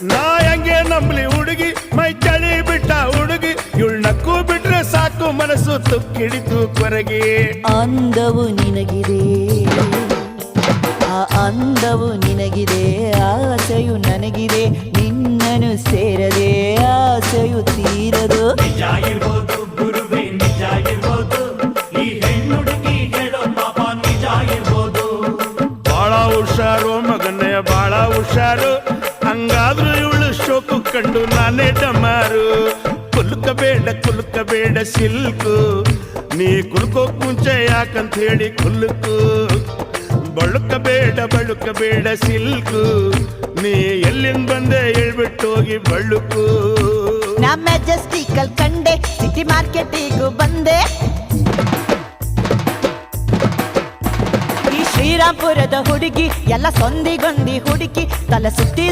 ನಾ ಹೆಂಗೆ ನಂಬ್ಲಿ ಹುಡುಗಿ ಮೈ ಚಳಿ ಬಿಟ್ಟ ಹುಡುಗಿ ಇವಳು ನಕ್ಕು ಬಿಟ್ರೆ ಸಾಕು ಮನಸ್ಸು ತುಕ್ಕಿಡಿತು ಕೊರಗಿ ಅಂದವು ನಿನಗಿದೆ ಆ ಅಂದವು ನಿನಗಿದೆ ಆಸೆಯು ನನಗಿದೆ ನಿನ್ನನು ಸೇರದೆ ಆಸೆಯು ತೀರದು ನಿಜ ಇರ್ಬೋದು ಗುರುವೇ ನಿಜ ಇರ್ಬೋದು ಈ ಹೆಣ್ಣುಡುಗಿ ಹೇಳೋ ಪಾಪ ನಿಜ ಇರ್ಬೋದು ಬಾಳ ಹುಷಾರು ಮಗನೇ ಬಾಳ ಹುಷಾರು ಹಂಗಾದ್ರೂ ಇವಳು ಶೋಕು ಕಂಡು ನಾನೇ ಡಮಾರು ಕುಲುಕಬೇಡ ಸಿಲ್ಕು ನೀ ಕುಲ್ಕೋಕ್ ಮುಂಚೆ ಯಾಕಂತ ಹೇಳಿ ಕುಲ್ಕು ಬಳುಕಬೇಡ ಸಿಲ್ಕು ನೀ ಎಲ್ಲಿಂದ ಬಂದೆ ಹೇಳ್ಬಿಟ್ಟು ಹೋಗಿ ಬಳುಕು ನಾ ಮೆಜೆಸ್ಟಿಕಲ್ ಕಂಡೆ ಸಿಟಿ ಮಾರ್ಕೆಟಿಗೂ ಬಂದೆ ಈ ಶ್ರೀರಾಮ್ಪುರದ ಹುಡುಗಿ ಎಲ್ಲ ಸೊಂದಿಗೊಂದಿ ಹುಡುಕಿ ತಲೆ ಸುತ್ತಿ